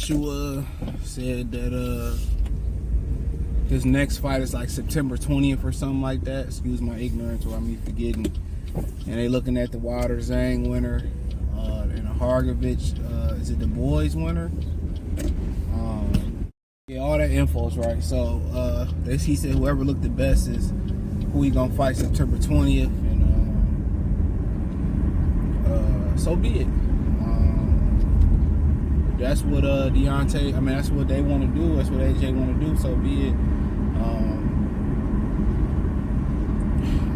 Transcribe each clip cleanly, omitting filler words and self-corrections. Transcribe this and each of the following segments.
Joshua said that his next fight is like September 20th or something like that. Excuse my ignorance or me forgetting. And they looking at the Wilder Zhang winner and a Hargovich, is it the boys winner? Yeah, all that info's right. So he said whoever looked the best is who he gonna fight September 20th, and so be it. That's what Deontay, that's what they want to do. That's what AJ want to do. So be it.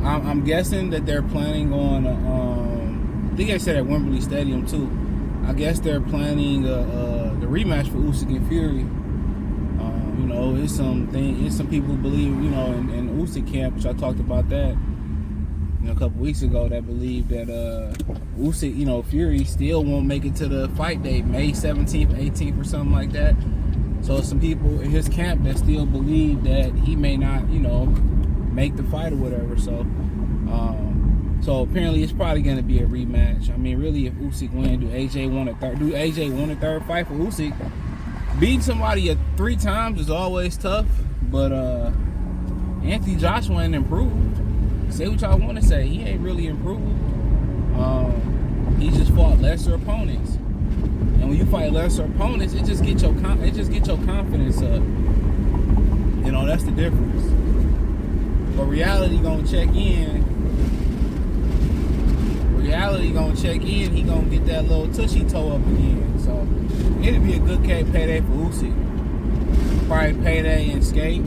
I'm guessing that they're planning on. I think I said at Wembley Stadium too. I guess they're planning the rematch for Usyk and Fury. It's some people who believe, in Usyk camp, which I talked about that a couple weeks ago, that believe that Usyk, Fury still won't make it to the fight date, May 17th, 18th, or something like that. So some people in his camp that still believe that he may not, make the fight or whatever. So, so apparently it's probably going to be a rematch. Really, if Usyk wins, do AJ want a third fight for Usyk? Beating somebody 3 times is always tough, but Anthony Joshua ain't improved. Say what y'all want to say, he ain't really improved. He just fought lesser opponents, and when you fight lesser opponents, it just gets your confidence up. That's the difference. But reality gonna check in. He gonna get that little tushy toe up again. So it'll be a good payday for Usyk. Probably payday and skate.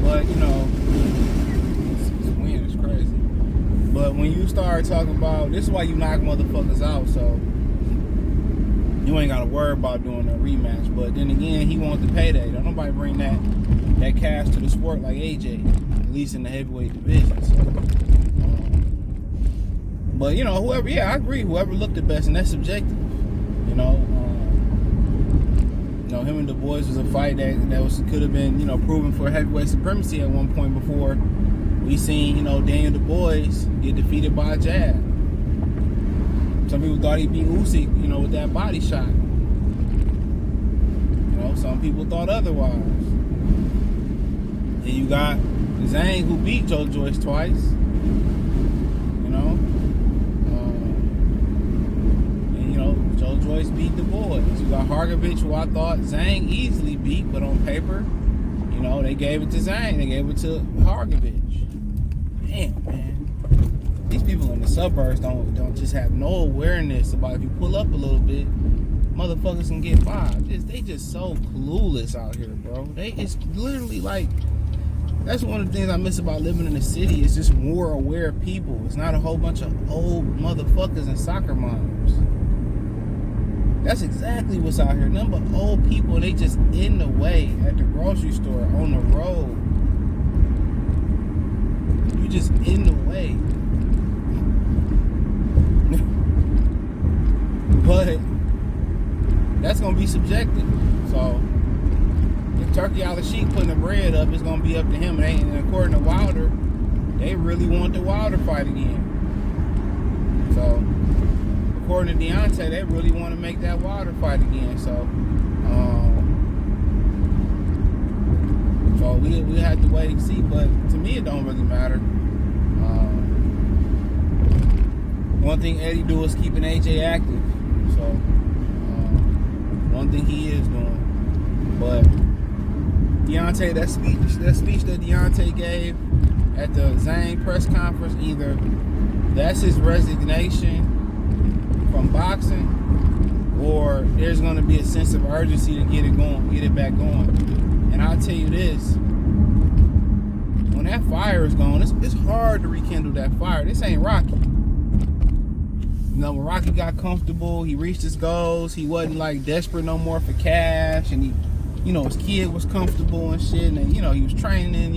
But this wind is crazy. But when you start talking about, this is why you knock motherfuckers out, so you ain't gotta worry about doing a rematch. But then again, he wants the payday. Don't nobody bring that cash to the sport like AJ, at least in the heavyweight division. So, but whoever, I agree, whoever looked the best, and that's subjective. Him and the boys was a fight that could have been, proven for heavyweight supremacy at one point before we seen, Daniel Du Bois get defeated by a jab. Some people thought he beat Usyk, with that body shot. Some people thought otherwise. And you got Zhang, who beat Joe Joyce twice. Joe Joyce beat the boys. You got Hargovich, who I thought Zhang easily beat, but on paper, they gave it to Zhang. They gave it to Hargovich. Damn, man. These people in the suburbs don't just have no awareness about, if you pull up a little bit, motherfuckers can get by. They just so clueless out here, bro. It's literally like, that's one of the things I miss about living in the city. It's just more aware people. It's not a whole bunch of old motherfuckers and soccer moms. That's exactly what's out here. Nothing but old people, they just in the way at the grocery store, on the road. You just in the way. But that's gonna be subjective. So if Turkey Al-Sheikh putting the bread up, it's gonna be up to him. And according to Wilder, they really want the Wilder fight again. So according to Deontay, they really want to make that Wilder fight again. So, we have to wait and see. But to me, it don't really matter. One thing Eddie do is keeping AJ active. So, one thing he is doing. But Deontay, that speech that Deontay gave at the Zhang press conference, either that's his resignation from boxing, or there's going to be a sense of urgency to get it back going. And I'll tell you this, when that fire is gone, it's hard to rekindle that fire. This ain't Rocky. When Rocky got comfortable, he reached his goals, he wasn't like desperate no more for cash, and he, his kid was comfortable and shit, and he was training,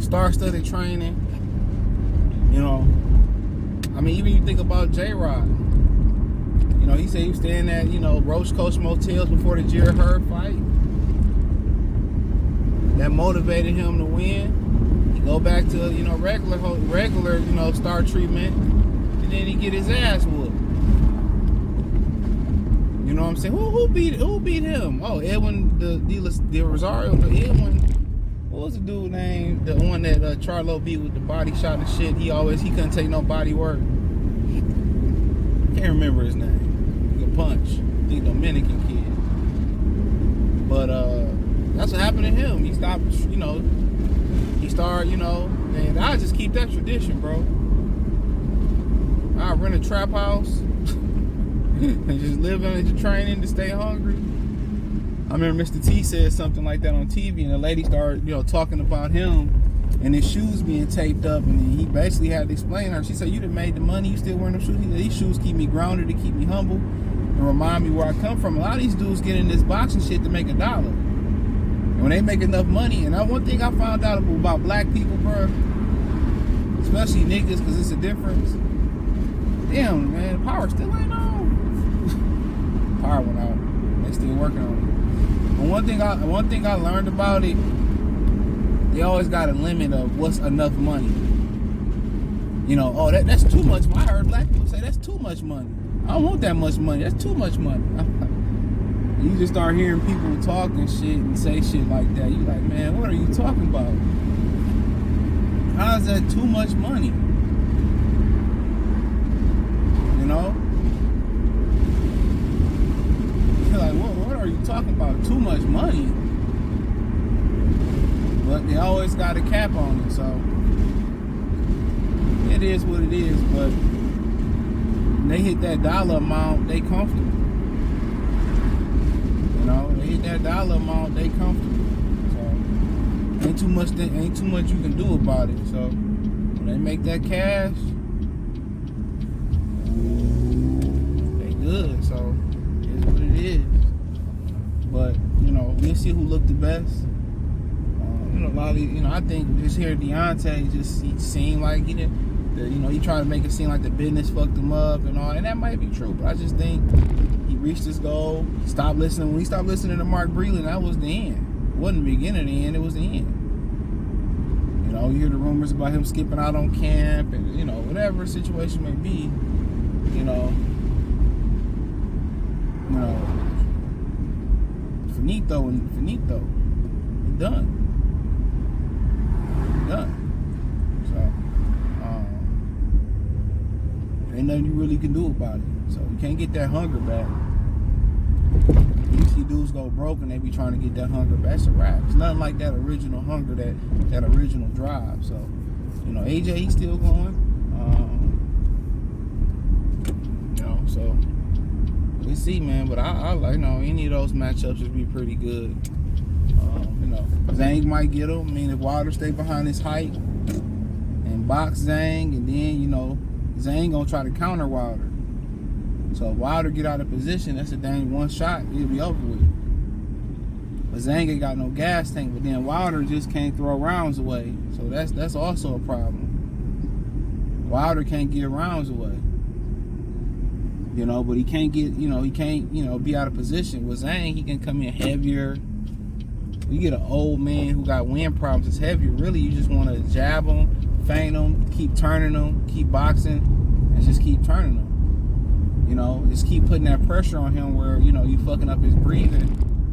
star-studded training, even you think about J-Rod. He said he was staying at, Roach Coast motels before the Jared Hurd fight. That motivated him to win. He go back to, regular, star treatment, and then he get his ass whooped. You know what I'm saying? Who beat him? Oh, Edwin the Rosario, the Edwin. What was the dude named? The one that Charlo beat with the body shot and shit. He couldn't take no body work. Can't remember his name. He could punch. I think Dominican kid. But that's what happened to him. He stopped, he started, and I just keep that tradition, bro. I rent a trap house and just live in the training to stay hungry. I remember Mr. T said something like that on TV, and the lady started, talking about him and his shoes being taped up, and he basically had to explain to her. She said, "You done made the money, you still wearing them shoes? These shoes keep me grounded, to keep me humble, and remind me where I come from." A lot of these dudes get in this boxing shit to make $1. And when they make enough money, and one thing I found out about black people, bro, especially niggas, because it's a difference. Damn, man, power still ain't on. Power went out. They still working on it. But one thing I learned about it, they always got a limit of what's enough money. That's too much. I heard black people say that's too much money. I don't want that much money. That's too much money. You just start hearing people talk and shit and say shit like that. You like, man, what are you talking about? How is that too much money? You're like, what are you talking about? Too much money? But they always got a cap on it, so it is what it is. But when they hit that dollar amount, they comfortable. They hit that dollar amount, they comfortable. So ain't too much you can do about it. So when they make that cash, they good. So it's what it is. But we'll see who looked the best. A lot of these, I think just here Deontay, he seemed like he tried to make it seem like the business fucked him up and all, and that might be true. But I just think he reached his goal. He stopped listening. When he stopped listening to Mark Breland, that was the end. It wasn't the beginning of the end. It was the end. You hear the rumors about him skipping out on camp, and whatever situation may be. Finito. He done. So ain't nothing you really can do about it. So you can't get that hunger back. You see dudes go broke and they be trying to get that hunger back. That's a wrap. It's nothing like that original hunger, that original drive. So AJ, he's still going. So we'll see, man. But I like any of those matchups would be pretty good. Zhang might get him. I mean, if Wilder stay behind his height and box Zhang, and then Zhang gonna try to counter Wilder. So if Wilder get out of position, that's a dang one shot, it'll be over with. But Zhang ain't got no gas tank. But then Wilder just can't throw rounds away. So that's also a problem. Wilder can't get rounds away. But he can't get, he can't, be out of position. With Zhang, he can come in heavier. You get an old man who got wind problems, it's heavier. Really, you just want to jab him, feint him, keep turning him, keep boxing, and just keep turning him. Just keep putting that pressure on him where, you fucking up his breathing,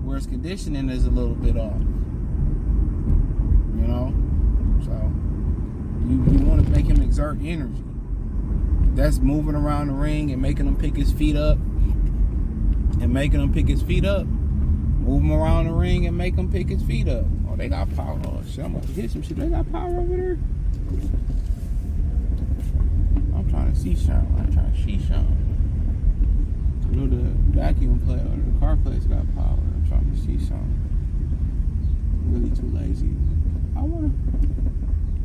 where his conditioning is a little bit off. So you want to make him exert energy. That's moving around the ring and making him pick his feet up. Move him around the ring and make him pick his feet up. Oh, they got power. Oh, shit, I'm about to hit some shit. They got power over there. I'm trying to see something. I know the vacuum play or the car place got power. I'm trying to see something. I'm really too lazy.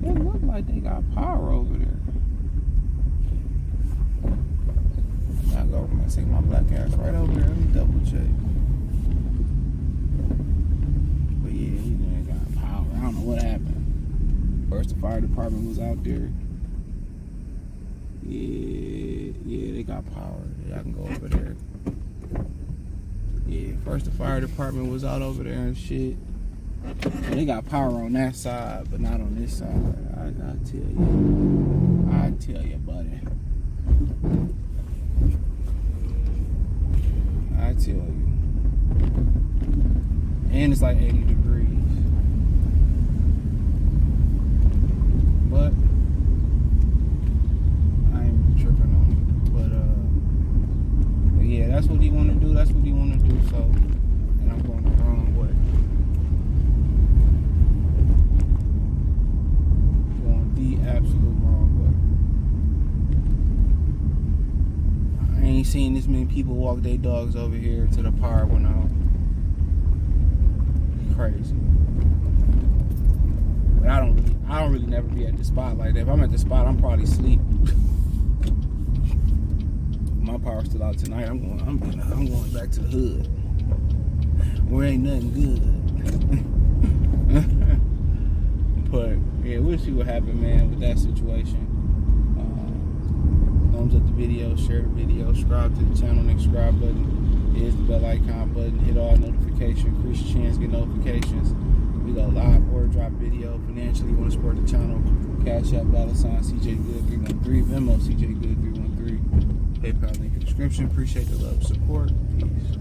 It look like they got power over there. I go, man, see my black ass right over there. Let me double check. But yeah, he done got power. I don't know what happened. First, the fire department was out there. Yeah, they got power. Yeah, I can go over there. Yeah, first the fire department was out over there and shit. They got power on that side, but not on this side. I tell you, buddy. I I tell you. And it's like 80 degrees. But I ain't tripping on it. But yeah, that's what he want to do. That's what he want to do. So, and I'm going the wrong way. Going the absolute wrong way. I ain't seen this many people walk their dogs over here to the park when crazy. But I don't really never be at the spot like that. If I'm at the spot, I'm probably asleep. My power's still out tonight. I'm going back to the hood. Where ain't nothing good. But yeah, we'll see what happens, man, with that situation. Thumbs up the video, share the video, subscribe to the channel. Next subscribe button is the bell icon button. Hit all notifications, increase your chance, get notifications. We go live or drop video. Financially, you want to support the channel? Cash App, $, CJ Good 313, Venmo CJ Good 313. PayPal link in the description. Appreciate the love, support. Peace.